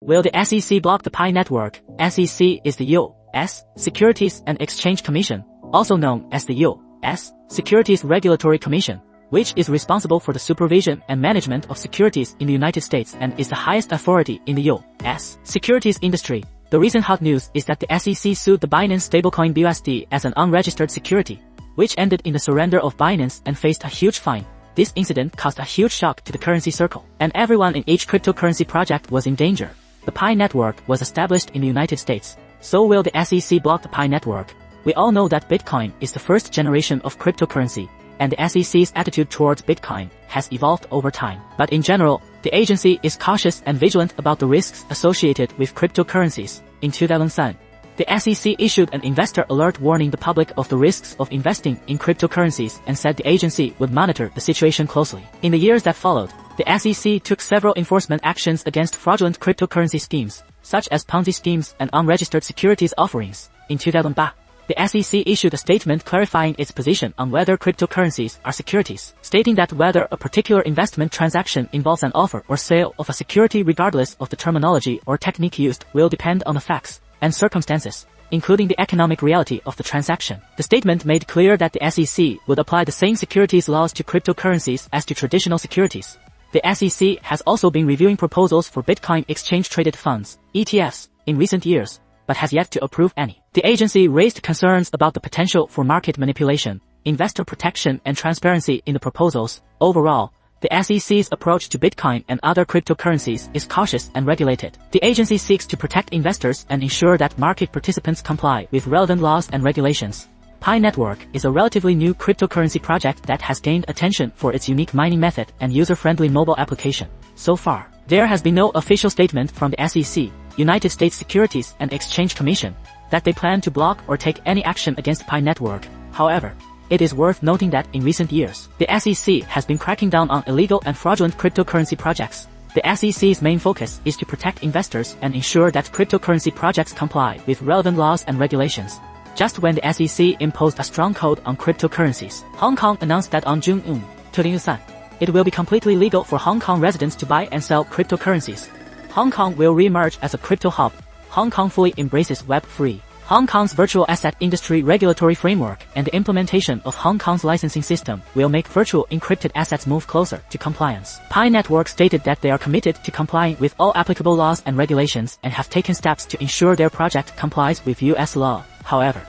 Will the SEC block the Pi network? SEC is the U.S. Securities and Exchange Commission, also known as the U.S. Securities Regulatory Commission, which is responsible for the supervision and management of securities in the United States and is the highest authority in the U.S. securities industry. The recent hot news is that the SEC sued the Binance stablecoin BUSD as an unregistered security, which ended in the surrender of Binance and faced a huge fine. This incident caused a huge shock to the currency circle, and everyone in each cryptocurrency project was in danger. The Pi network was established in the United States. So will the SEC block the Pi network? We all know that Bitcoin is the first generation of cryptocurrency, and the SEC's attitude towards Bitcoin has evolved over time. But in general, the agency is cautious and vigilant about the risks associated with cryptocurrencies. In 2007, the SEC issued an investor alert warning the public of the risks of investing in cryptocurrencies and said the agency would monitor the situation closely. In the years that followed, the SEC took several enforcement actions against fraudulent cryptocurrency schemes, such as Ponzi schemes and unregistered securities offerings. In 2008, the SEC issued a statement clarifying its position on whether cryptocurrencies are securities, stating that whether a particular investment transaction involves an offer or sale of a security regardless of the terminology or technique used will depend on the facts and circumstances, including the economic reality of the transaction. The statement made clear that the SEC would apply the same securities laws to cryptocurrencies as to traditional securities. The SEC has also been reviewing proposals for Bitcoin exchange-traded funds, ETFs, in recent years, but has yet to approve any. The agency raised concerns about the potential for market manipulation, investor protection and transparency in the proposals. Overall, the SEC's approach to Bitcoin and other cryptocurrencies is cautious and regulated. The agency seeks to protect investors and ensure that market participants comply with relevant laws and regulations. Pi Network is a relatively new cryptocurrency project that has gained attention for its unique mining method and user-friendly mobile application. So far, there has been no official statement from the SEC, United States Securities and Exchange Commission, that they plan to block or take any action against Pi Network. However, it is worth noting that in recent years, the SEC has been cracking down on illegal and fraudulent cryptocurrency projects. The SEC's main focus is to protect investors and ensure that cryptocurrency projects comply with relevant laws and regulations. Just when the SEC imposed a strong code on cryptocurrencies, Hong Kong announced that on June 2023, it will be completely legal for Hong Kong residents to buy and sell cryptocurrencies. Hong Kong will re-emerge as a crypto hub. Hong Kong fully embraces Web3. Hong Kong's virtual asset industry regulatory framework and the implementation of Hong Kong's licensing system will make virtual encrypted assets move closer to compliance. Pi Network stated that they are committed to complying with all applicable laws and regulations and have taken steps to ensure their project complies with US law. However,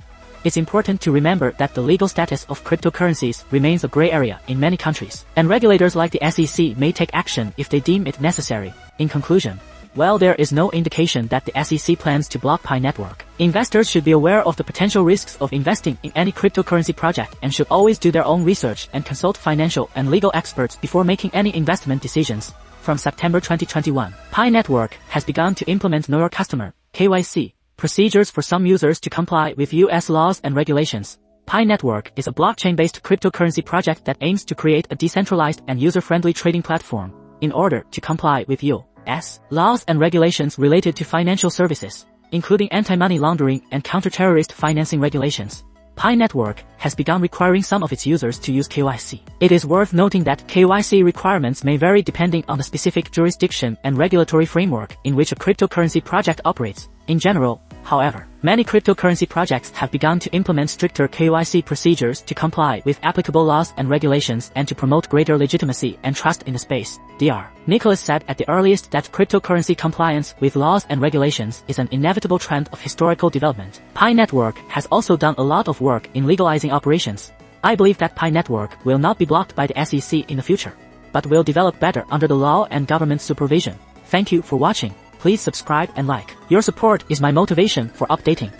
it's important to remember that the legal status of cryptocurrencies remains a gray area in many countries, and regulators like the SEC may take action if they deem it necessary. In conclusion, while there is no indication that the SEC plans to block Pi Network, investors should be aware of the potential risks of investing in any cryptocurrency project and should always do their own research and consult financial and legal experts before making any investment decisions. From September 2021, Pi Network has begun to implement Know Your Customer (KYC) procedures for some users to comply with US laws and regulations. Pi Network is a blockchain-based cryptocurrency project that aims to create a decentralized and user-friendly trading platform in order to comply with US laws and regulations related to financial services, including anti-money laundering and counter-terrorist financing regulations. Pi Network has begun requiring some of its users to use KYC. It is worth noting that KYC requirements may vary depending on the specific jurisdiction and regulatory framework in which a cryptocurrency project operates. In general, however, many cryptocurrency projects have begun to implement stricter KYC procedures to comply with applicable laws and regulations and to promote greater legitimacy and trust in the space. Dr. Nicholas said at the earliest that cryptocurrency compliance with laws and regulations is an inevitable trend of historical development. Pi Network has also done a lot of work in legalizing operations. I believe that Pi Network will not be blocked by the SEC in the future, but will develop better under the law and government supervision. Thank you for watching. Please subscribe and like. Your support is my motivation for updating.